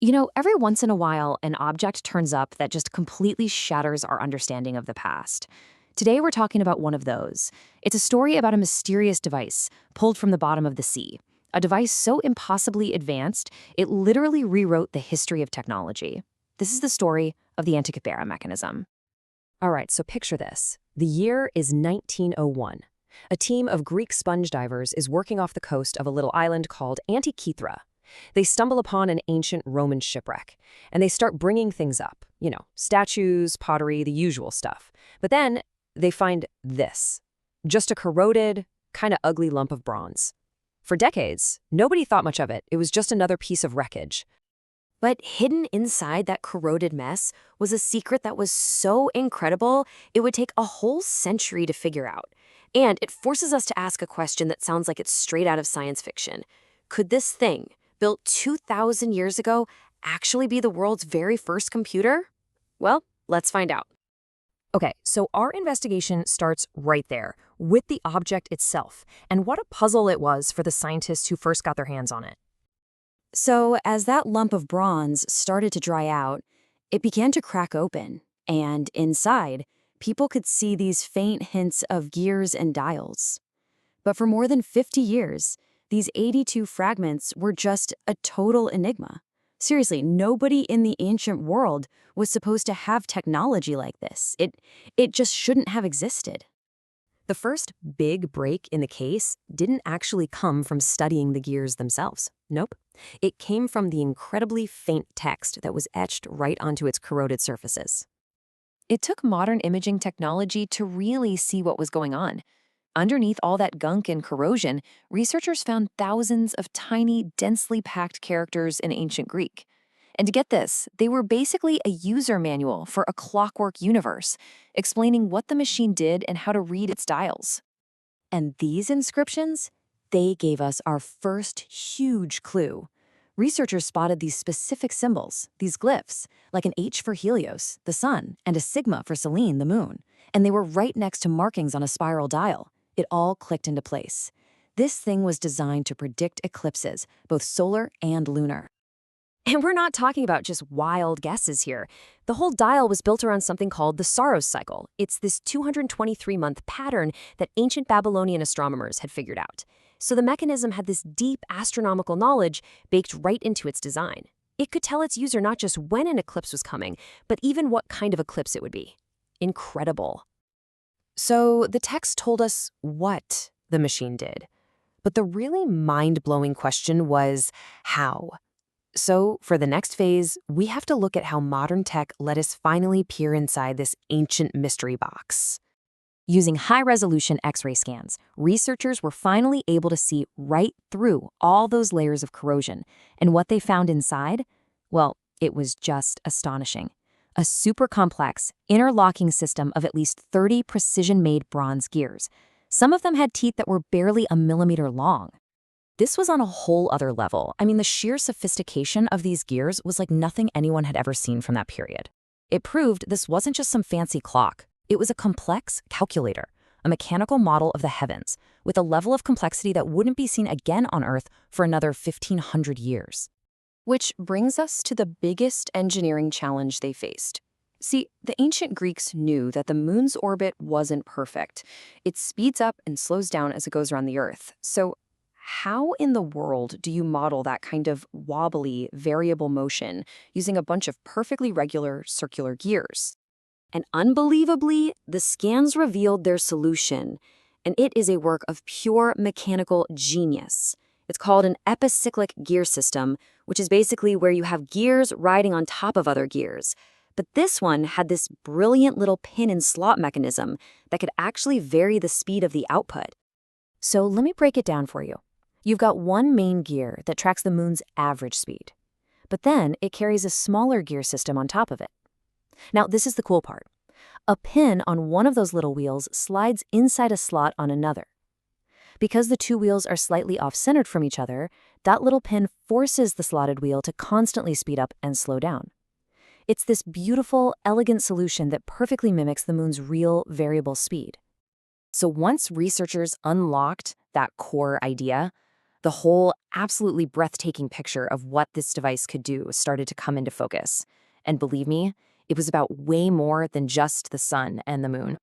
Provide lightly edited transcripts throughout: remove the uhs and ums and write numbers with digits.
Every once in a while, an object turns up that just completely shatters our understanding of the past. Today, we're talking about one of those. It's a story about a mysterious device pulled from the bottom of the sea. A device so impossibly advanced, it literally rewrote the history of technology. This is the story of the Antikythera Mechanism. All right, so picture this. The year is 1901. A team of Greek sponge divers is working off the coast of a little island called Antikythera. They stumble upon an ancient Roman shipwreck, and they start bringing things up. Statues, pottery, the usual stuff. But then they find this. Just a corroded, kind of ugly lump of bronze. For decades, nobody thought much of it. It was just another piece of wreckage. But hidden inside that corroded mess was a secret that was so incredible, it would take a whole century to figure out. And it forces us to ask a question that sounds like it's straight out of science fiction. Could this thing, built 2,000 years ago, actually be the world's very first computer? Well, let's find out. Okay, so our investigation starts right there, with the object itself, and what a puzzle it was for the scientists who first got their hands on it. So, as that lump of bronze started to dry out, it began to crack open, and inside, people could see these faint hints of gears and dials. But for more than 50 years, these 82 fragments were just a total enigma. Seriously, nobody in the ancient world was supposed to have technology like this. It just shouldn't have existed. The first big break in the case didn't actually come from studying the gears themselves. Nope. It came from the incredibly faint text that was etched right onto its corroded surfaces. It took modern imaging technology to really see what was going on. Underneath all that gunk and corrosion, researchers found thousands of tiny, densely packed characters in ancient Greek. And to get this, they were basically a user manual for a clockwork universe, explaining what the machine did and how to read its dials. And these inscriptions, they gave us our first huge clue. Researchers spotted these specific symbols, these glyphs, like an H for Helios, the sun, and a sigma for Selene, the moon. And they were right next to markings on a spiral dial. It all clicked into place. This thing was designed to predict eclipses, both solar and lunar. And we're not talking about just wild guesses here. The whole dial was built around something called the Saros cycle. It's this 223-month pattern that ancient Babylonian astronomers had figured out. So the mechanism had this deep astronomical knowledge baked right into its design. It could tell its user not just when an eclipse was coming, but even what kind of eclipse it would be. Incredible. So the text told us what the machine did. But the really mind-blowing question was how? So for the next phase, we have to look at how modern tech let us finally peer inside this ancient mystery box. Using high-resolution X-ray scans, researchers were finally able to see right through all those layers of corrosion. And what they found inside? Well, it was just astonishing. A super complex, interlocking system of at least 30 precision-made bronze gears. Some of them had teeth that were barely a millimeter long. This was on a whole other level. I mean, the sheer sophistication of these gears was like nothing anyone had ever seen from that period. It proved this wasn't just some fancy clock. It was a complex calculator, a mechanical model of the heavens, with a level of complexity that wouldn't be seen again on Earth for another 1,500 years. Which brings us to the biggest engineering challenge they faced. See, the ancient Greeks knew that the moon's orbit wasn't perfect. It speeds up and slows down as it goes around the Earth. So how in the world do you model that kind of wobbly, variable motion using a bunch of perfectly regular circular gears? And unbelievably, the scans revealed their solution, and it is a work of pure mechanical genius. It's called an epicyclic gear system, which is basically where you have gears riding on top of other gears. But this one had this brilliant little pin and slot mechanism that could actually vary the speed of the output. So let me break it down for you. You've got one main gear that tracks the moon's average speed, but then it carries a smaller gear system on top of it. Now, this is the cool part. A pin on one of those little wheels slides inside a slot on another. Because the two wheels are slightly off-centered from each other, that little pin forces the slotted wheel to constantly speed up and slow down. It's this beautiful, elegant solution that perfectly mimics the moon's real variable speed. So once researchers unlocked that core idea, The whole absolutely breathtaking picture of what this device could do started to come into focus. And believe me, it was about way more than just the sun and the moon.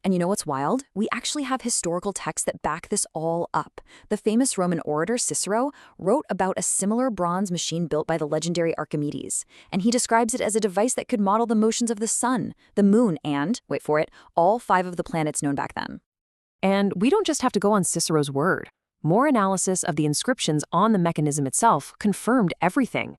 And you know what's wild? We actually have historical texts that back this all up. The famous Roman orator Cicero wrote about a similar bronze machine built by the legendary Archimedes, and he describes it as a device that could model the motions of the sun, the moon, and, wait for it, all 5 of the planets known back then. And we don't just have to go on Cicero's word. More analysis of the inscriptions on the mechanism itself confirmed everything.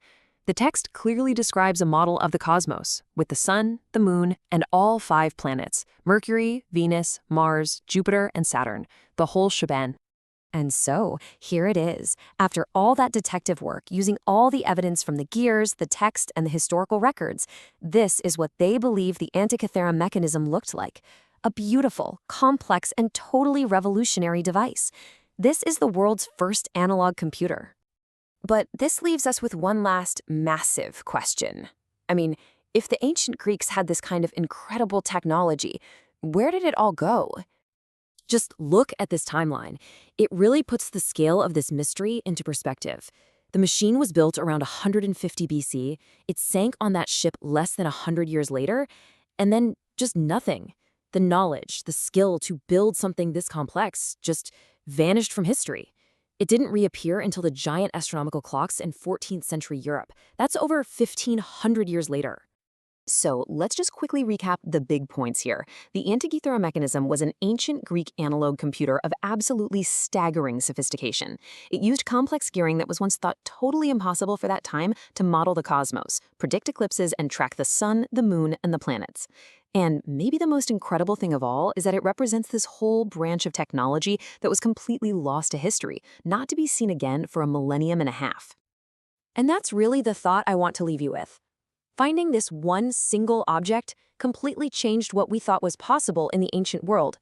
The text clearly describes a model of the cosmos, with the sun, the moon, and all 5 planets, Mercury, Venus, Mars, Jupiter, and Saturn, the whole shebang. And so, here it is. After all that detective work, using all the evidence from the gears, the text, and the historical records, this is what they believe the Antikythera mechanism looked like. A beautiful, complex, and totally revolutionary device. This is the world's first analog computer. But this leaves us with one last massive question. I mean, if the ancient Greeks had this kind of incredible technology, where did it all go? Just look at this timeline. It really puts the scale of this mystery into perspective. The machine was built around 150 BC, it sank on that ship less than 100 years later, and then just nothing. The knowledge, the skill to build something this complex just vanished from history. It didn't reappear until the giant astronomical clocks in 14th century Europe. That's over 1,500 years later. So let's just quickly recap the big points here. The Antikythera mechanism was an ancient Greek analog computer of absolutely staggering sophistication. It used complex gearing that was once thought totally impossible for that time to model the cosmos, predict eclipses, and track the sun, the moon, and the planets. And maybe the most incredible thing of all is that it represents this whole branch of technology that was completely lost to history, not to be seen again for a millennium and a half. And that's really the thought I want to leave you with. Finding this one single object completely changed what we thought was possible in the ancient world.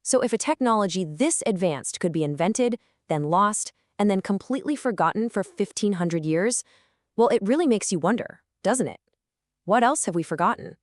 So if a technology this advanced could be invented, then lost, and then completely forgotten for 1,500 years, well, it really makes you wonder, doesn't it? What else have we forgotten?